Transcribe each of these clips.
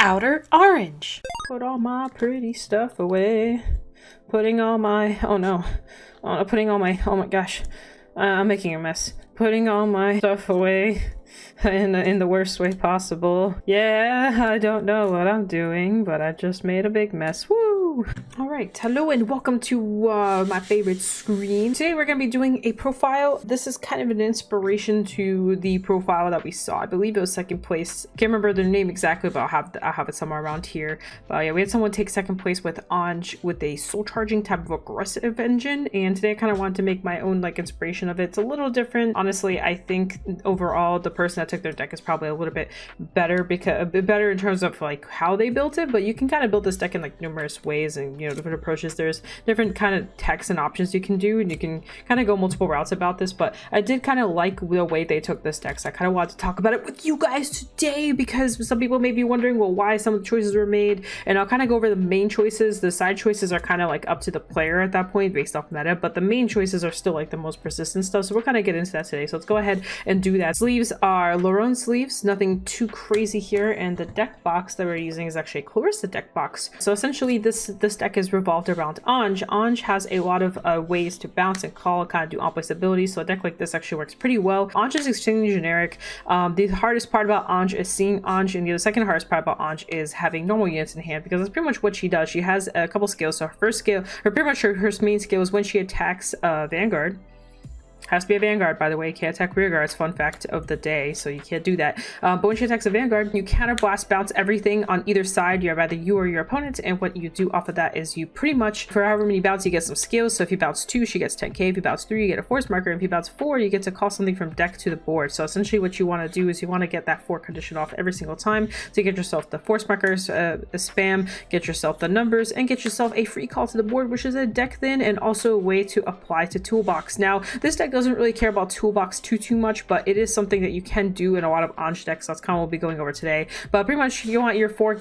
Outer Orange. Put all my pretty stuff away. Putting all my, oh no, putting all my, oh my gosh, I'm making a mess. Putting all my stuff away in the worst way possible. Yeah, I don't know what I'm doing, but I just made a big mess. Woo! Alright, hello and welcome to my favorite screen. Today we're going to be doing a profile. This is kind of an inspiration to the profile that we saw. I believe it was second place. Can't remember the name exactly, but I'll have it somewhere around here. But yeah, we had someone take second place with OuterOrange with a soul charging type of aggressive engine. And today I kind of wanted to make my own like inspiration of it. It's a little different. Honestly, I think overall the person that took their deck is probably a little bit better, because a bit better in terms of like how they built it, but you can kind of build this deck in like numerous ways and, you know, different approaches. There's different kind of techs and options you can do, and you can kind of go multiple routes about this, but I did kind of like the way they took this deck, so I kind of wanted to talk about it with you guys today, because some people may be wondering, well, why some of the choices were made, and I'll kind of go over the main choices. The side choices are kind of like up to the player at that point based off meta, but the main choices are still like the most persistent stuff, so we'll kind of get into that today. So let's go ahead and do that. Sleeves are OuterOrange sleeves, nothing too crazy here, and the deck box that we're using is actually a Clarissa deck box. So essentially this deck is revolved around OuterOrange. OuterOrange has a lot of ways to bounce and call, kind of do on-place abilities, so a deck like this actually works pretty well. OuterOrange is extremely generic. The hardest part about OuterOrange is seeing OuterOrange, and the second hardest part about OuterOrange is having normal units in hand, because that's pretty much what she does. She has a couple skills. So her first skill, or pretty much her main skill, is when she attacks Vanguard. Has to be a Vanguard, by the way. Can't attack rear guards, fun fact of the day, so you can't do that. But when she attacks a Vanguard, you counterblast, bounce everything on either side. You have either you or your opponent, and what you do off of that is you pretty much, for however many bounce, you get some skills. So if you bounce 2, she gets 10k. If you bounce 3, you get a force marker. If you bounce 4, you get to call something from deck to the board. So essentially what you want to do is you want to get that 4 condition off every single time. So you get yourself the force markers, spam, get yourself the numbers, and get yourself a free call to the board, which is a deck thin and also a way to apply to toolbox. Now, this deck doesn't really care about toolbox too much, but it is something that you can do in a lot of OuterOrange decks. So that's kind of what we'll be going over today. But pretty much you want your 4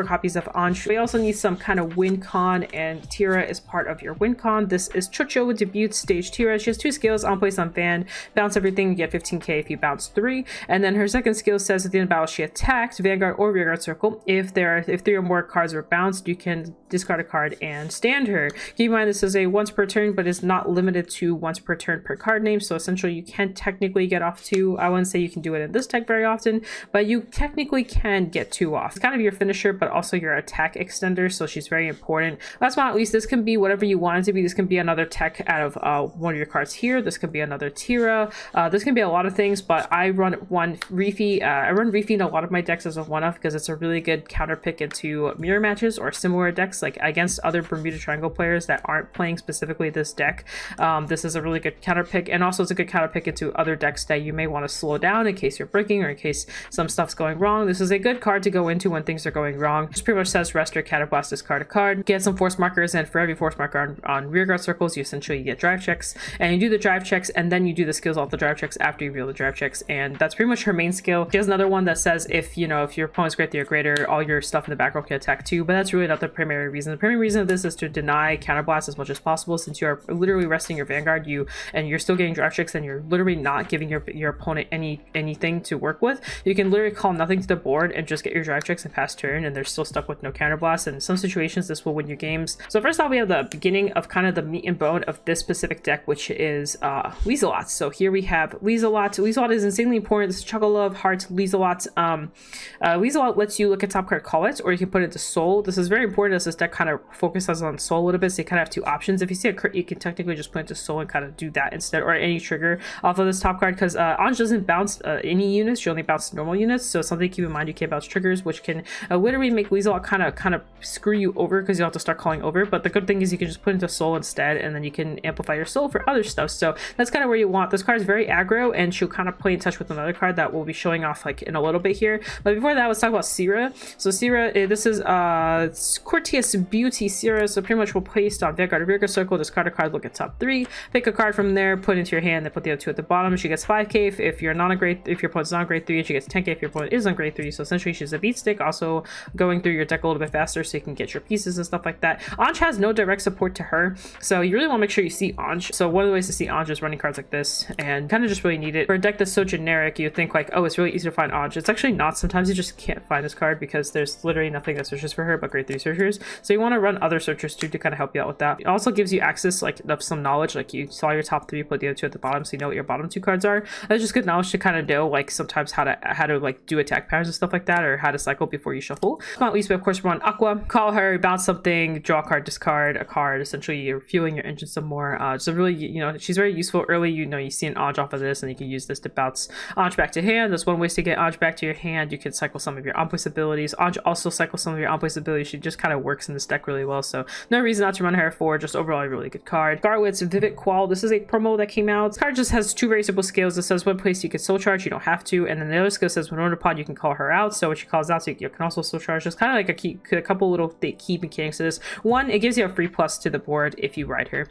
copies of OuterOrange. We also need some kind of win con, and Tira is part of your win con. This is Chucho with debut stage Tira. She has 2 skills: on place, on fan, bounce everything, you get 15k if you bounce 3. And then her second skill says at the end of battle she attacked Vanguard or rearguard circle. If 3 or more cards are bounced, you can discard a card and stand her. Keep in mind this is a once per turn, but is not limited to once per turn per card name. So essentially you can technically get off 2. I wouldn't say you can do it in this deck very often, but you technically can get 2 off. It's kind of your finisher, but also your attack extender, so she's very important. Last but not least, this can be whatever you want it to be. This can be another tech out of one of your cards here. This could be another Tira. This can be a lot of things, but I run one Reefy. I run Reefy in a lot of my decks as a one-off because it's a really good counter pick into mirror matches or similar decks, like against other Bermuda Triangle players that aren't playing specifically this deck. This is a really good counter pick, and also it's a good counter pick into other decks that you may want to slow down in case you're breaking or in case some stuff's going wrong. This is a good card to go into when things are going wrong. Just pretty much says rest or counterblast, discard a card, get some force markers, and for every force marker on rearguard circles, you essentially get drive checks, and you do the drive checks, and then you do the skills off the drive checks after you reveal the drive checks, and that's pretty much her main skill. She has another one that says if your opponent's greater or greater, all your stuff in the back row can attack too, but that's really not the primary reason. The primary reason of this is to deny counterblast as much as possible, since you are literally resting your Vanguard, and you're still getting drive checks, and you're literally not giving your opponent anything to work with. You can literally call nothing to the board and just get your drive checks and pass turn, and they're still stuck with no counterblast, and in some situations this will win you games. So first off, we have the beginning of kind of the meat and bone of this specific deck, which is Lieselot. So here we have Lieselot. Lieselot is insanely important. This is Chuckle Love, Heart, Lieselot. Lieselot lets you look at top card, call it, or you can put it into Soul. This is very important as this deck kind of focuses on Soul a little bit, so you kind of have 2 options. If you see a crit, you can technically just put it into Soul and kind of do that instead, or any trigger off of this top card, because OuterOrange doesn't bounce any units, she only bounces normal units, so something to keep in mind. You can't bounce triggers, which can literally make Lieselot kind of screw you over, because you have to start calling over. But the good thing is you can just put into Soul instead, and then you can amplify your Soul for other stuff. So that's kind of where you want. This card is very aggro, and she'll kind of play in touch with another card that we'll be showing off like in a little bit here. But before that, let's talk about Sira. So Sira, this is Courteous Beauty Sira, so pretty much we'll place on Vanguard rearguard circle, discard a card, look at top 3, pick a card from there, put into your hand, then put the other 2 at the bottom. She gets 5k if you're not a grade, if your opponent's not a grade 3, and she gets 10k if your opponent is on grade 3. So essentially she's a beat stick, also going through your deck a little bit faster so you can get your pieces and stuff like that. Anj has no direct support to her, so you really want to make sure you see Anj. So one of the ways to see Anj is running cards like this, and kind of just really need it. For a deck that's so generic, you think like, oh, it's really easy to find Anj. It's actually not. Sometimes you just can't find this card because there's literally nothing that searches for her but grade 3 searchers. So you want to run other searchers too to kind of help you out with that. It also gives you access like of some knowledge, like you saw your top 3, put the other 2 at the bottom so you know what your bottom 2 cards are. That's just good knowledge to kind of know like sometimes how to like do attack patterns and stuff like that, or how to cycle before you shuffle. Not least, we of course run Aqua. Call her, bounce something, draw a card, discard a card. Essentially you're fueling your engine some more. So really, you know, she's very useful early. You know, you see an Anj off of this and you can use this to bounce Anj back to hand. That's one way to get Anj back to your hand. You can cycle some of your on-place abilities. Anj also cycles some of your on-place abilities. She just kind of works in this deck really well, so no reason not to run her for. Just overall a really good card. Garwitz Vivid Qual. This is a promo that came out. This card just has 2 very simple skills. It says one place you can soul charge, you don't have to, and then the other skill says when order pod you can call her out. So when she calls out, so you can also soul charge. Just kind of like a couple little key mechanics to this. 1, it gives you a free plus to the board if you ride her.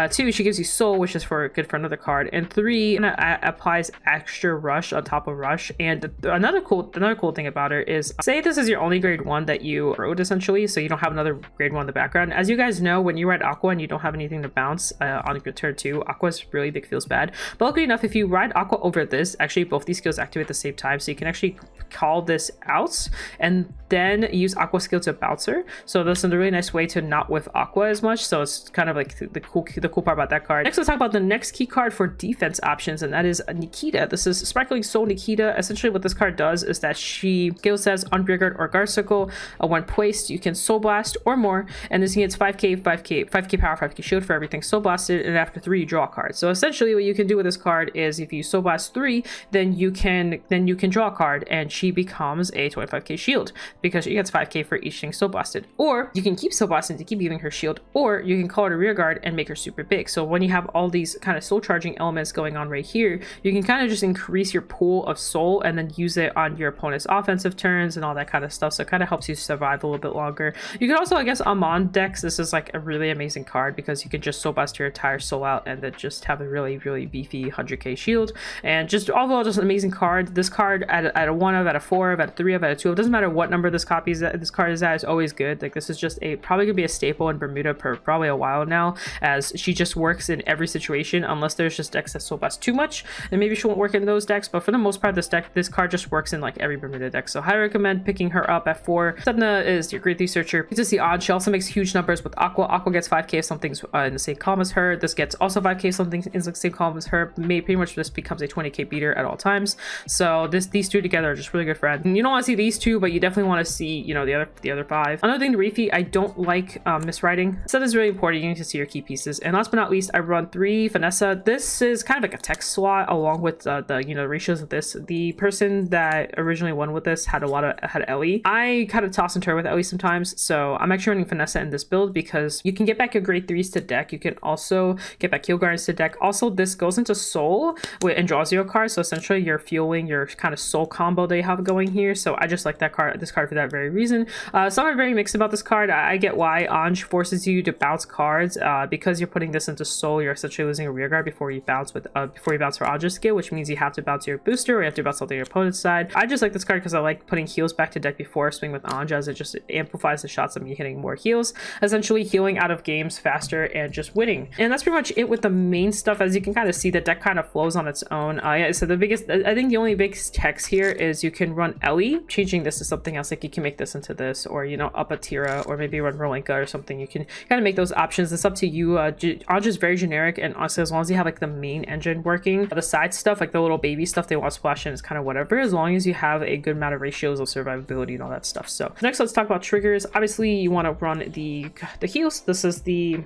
2, she gives you soul, which is good for another card. And 3, applies extra rush on top of rush. And another cool thing about her is, say this is your only grade 1 that you wrote essentially, so you don't have another grade 1 in the background. As you guys know, when you ride Aqua and you don't have anything to bounce on your turn 2, Aqua's really big, feels bad. But luckily enough, if you ride Aqua over this, actually both these skills activate at the same time, so you can actually call this out and then use Aqua skill to bounce her. So that's a really nice way to not whiff Aqua as much. So it's kind of like the cool part about that card. Next, let's talk about the next key card for defense options, and that is Nikita. This is Sparkling Soul Nikita. Essentially what this card does is that she skill says on Rear Guard or Guard Circle, when placed you can Soul Blast or more, and this gets 5k power, 5k shield for everything Soul Blasted, and after 3 you draw a card. So essentially what you can do with this card is if you Soul Blast 3, then you can draw a card and she becomes a 25k shield because she gets 5k for each thing Soul Blasted. Or you can keep Soul Blasting to keep giving her shield, or you can call her to Rear Guard and make her super big. So when you have all these kind of soul charging elements going on right here, you can kind of just increase your pool of soul and then use it on your opponent's offensive turns and all that kind of stuff. So it kind of helps you survive a little bit longer. You can also, I guess, on decks, this is like a really amazing card because you can just Soul Blast your entire soul out and then just have a really beefy 100k shield. And just overall, just an amazing card. This card at a 1 of, at a 4 of, at a 3 of, at a 2 of, doesn't matter what number this card is at, it's always good. Like this is just probably gonna be a staple in Bermuda for probably a while now, as she just works in every situation unless there's just decks that Soul Blast too much, then maybe she won't work in those decks. But for the most part, this card just works in like every Bermuda deck. So highly recommend picking her up at 4. Sedna is your grade 3 searcher. It's just the odd. She also makes huge numbers with Aqua. Aqua gets 5k if something's in the same column as her. This gets also 5k if something's in the same column as her. Pretty much this becomes a 20k beater at all times. So these 2 together are just really good friends. And you don't want to see these 2, but you definitely want to see, you know, the other 5. Another thing to Reefy, I don't like miswriting. So this is really important. You need to see your key pieces. And last but not least, I run 3 Vanessa. This is kind of like a text slot along with the ratios of this. The person that originally won with this had Ellie. I kind of toss and turn with Ellie sometimes, so I'm actually running Vanessa in this build because you can get back your grade 3s to deck. You can also get back Heal Guards to deck. Also, this goes into Soul and draws you a card, so essentially you're fueling your kind of Soul combo that you have going here. So I just like this card for that very reason. Some are very mixed about this card. I get why Anj forces you to bounce cards because you're putting this into Soul. You're essentially losing a Rear Guard before you bounce for Anj's skill, which means you have to bounce your booster or you have to bounce something on your opponent's side. I just like this card because I like putting heals back to deck before swing with Anj, as it just amplifies the shots of me hitting more heals, essentially healing out of games faster and just winning. And that's pretty much it with the main stuff. As you can kind of see, the deck kind of flows on its own. Yeah, so I think the only big text here is you can run Ellie, changing this to something else. Like you can make this into this, or you know, up a Tira, or maybe run Rolinka or something. You can kind of make those options. It's up to you. Anj is very generic, and also as long as you have like the main engine working, the side stuff, like the little baby stuff they want to splash in, is kind of whatever, as long as you have a good amount of ratios of survivability and all that stuff. So next, let's talk about triggers. Obviously, you want to run the heals. This is the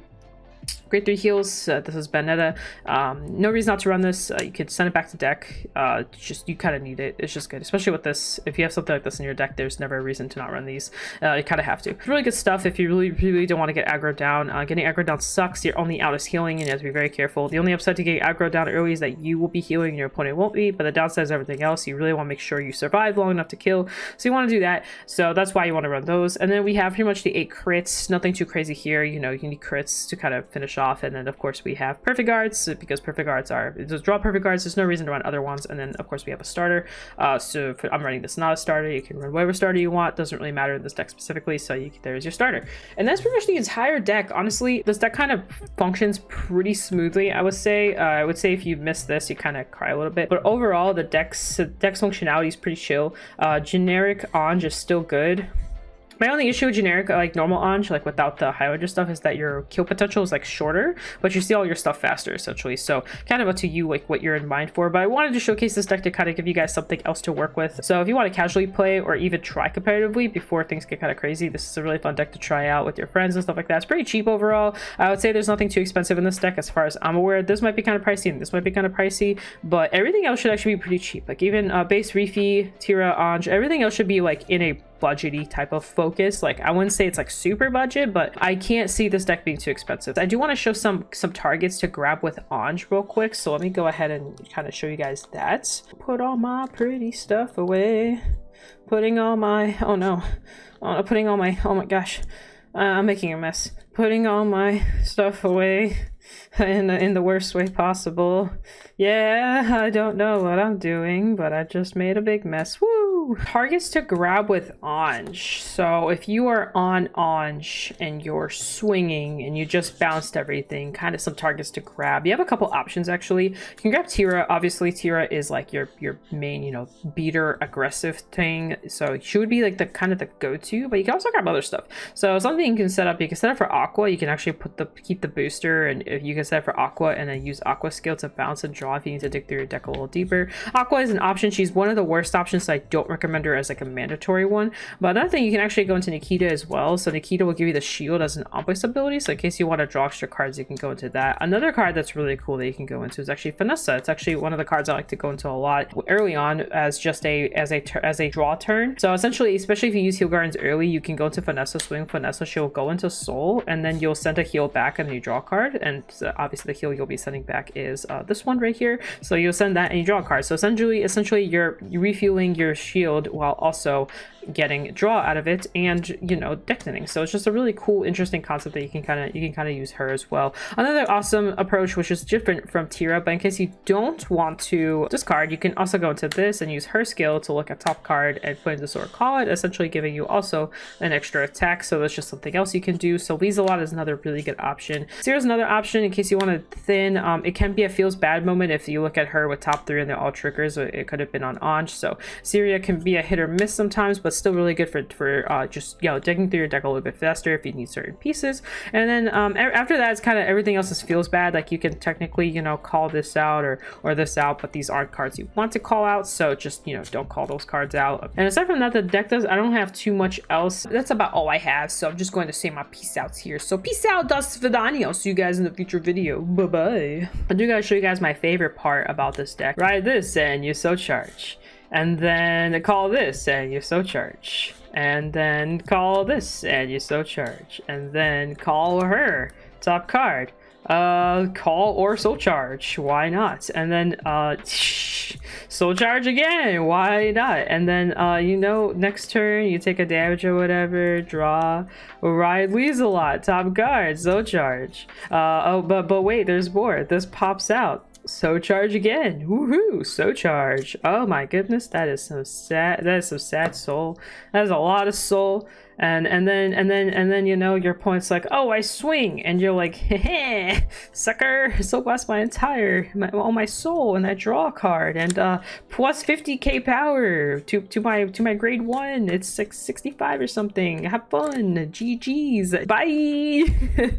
grade 3 heals. This is Benetta. No reason not to run this. You could send it back to deck. Just you kind of need it. It's just good, especially with this. If you have something like this in your deck, there's never a reason to not run these. You kind of have to. It's really good stuff if you really don't want to get aggro down. Getting aggro down sucks. Your only out is healing, and you have to be very careful. The only upside to getting aggro down early is that you will be healing and your opponent won't be, but the downside is everything else. You really want to make sure you survive long enough to kill, so you want to do that. So that's why you want to run those. And then we have pretty much the 8 crits. Nothing too crazy here. You know, you need crits to kind of finish finish off. And then of course we have perfect guards, because perfect guards are just draw perfect guards. There's no reason to run other ones. And then of course we have a starter. So I'm running this not a starter. You can run whatever starter you want. Doesn't really matter in this deck specifically. So there's your starter. And that's pretty much the entire deck. Honestly, this deck kind of functions pretty smoothly, I would say. I would say if you miss this, you kind of cry a little bit. But overall, the deck's functionality is pretty chill. Generic Ange is still good. My only issue with generic, like normal Ange, like without the Highlander stuff, is that your kill potential is like shorter, but you see all your stuff faster essentially. So kind of up to you, like what you're in mind for. But I wanted to showcase this deck to kind of give you guys something else to work with. So if you want to casually play or even try competitively before things get kind of crazy, this is a really fun deck to try out with your friends and stuff like that. It's pretty cheap overall. I would say there's nothing too expensive in this deck as far as I'm aware. This might be kind of pricey and this might be kind of pricey, but everything else should actually be pretty cheap. Like even base Reefy, Tira, Ange, everything else should be like in a budgety type of focus. Like I wouldn't say it's like super budget, but I can't see this deck being too expensive. I do want to show some targets to grab with Ange real quick, so let me go ahead and kind of show you guys that. Put all my pretty stuff away, putting all my putting all my, oh my gosh, I'm making a mess, putting all my stuff away in the worst way possible. Yeah, I don't know what I'm doing, but I just made a big mess. Woo! Targets to grab with Ange. So if you are on Ange and you're swinging and you just bounced everything, kind of some targets to grab. You have a couple options actually. You can grab Tira. Obviously Tira is like your main, you know, beater aggressive thing. So she would be like the kind of the go-to, but you can also grab other stuff. So something you can set up for Aqua. You can actually keep the booster, and if you can set it for Aqua and then use Aqua skill to bounce and draw if you need to dig through your deck a little deeper. Aqua is an option. She's one of the worst options, so I don't recommend her as like a mandatory one. But another thing, you can actually go into Nikita as well. So Nikita will give you the shield as an obvious ability, so in case you want to draw extra cards, you can go into that. Another card that's really cool that you can go into is actually Vanessa. It's actually one of the cards I like to go into a lot early on as just as a draw turn. So essentially, especially if you use heal gardens early, you can go into Vanessa, swing Vanessa, she'll go into Soul, and then you'll send a heal back and then you draw a card. And obviously the heal you'll be sending back is this one right here. So you'll send that and you draw a card. So essentially you're refueling your shield while also getting draw out of it and, you know, deck thinning. So it's just a really cool, interesting concept that you can kind of use her as well. Another awesome approach, which is different from Tira, but in case you don't want to discard, you can also go into this and use her skill to look at top card and put into Sword Call It, essentially giving you also an extra attack. So that's just something else you can do. So Lieselot is another really good option. Seer's another option in case you want to thin. It can be a feels bad moment if you look at her with top 3 and they're all triggers. It could have been on Ange. So Syria can be a hit or miss sometimes, but still really good for just, you know, digging through your deck a little bit faster if you need certain pieces. And then after that, it's kind of everything else is feels bad. Like you can technically, you know, call this out or this out, but these aren't cards you want to call out, so just, you know, don't call those cards out. And aside from that, the deck I don't have too much else. That's about all I have, so I'm just going to say my peace outs here. So peace out, das vidania. I'll see you guys in the future video. Bye bye. I do gotta show you guys my favorite part about this deck. Ride this and you so charge, and then call this and you so charge, and then call this and you so charge, and then call her top card, call or soul charge, why not, and then soul charge again, why not, and then you know, next turn you take a damage or whatever, draw, ride Lieselot, top card, soul charge. But wait, there's more. This pops out. So charge again. Woohoo! So charge. Oh my goodness, that is some sad. That is some sad soul. That is a lot of soul. And then you know, your opponent's like, oh, I swing, and you're like, heh, sucker. So lost my all my soul, and I draw a card, and plus 50k power to my grade 1. It's like 65 or something. Have fun. GG's. Bye.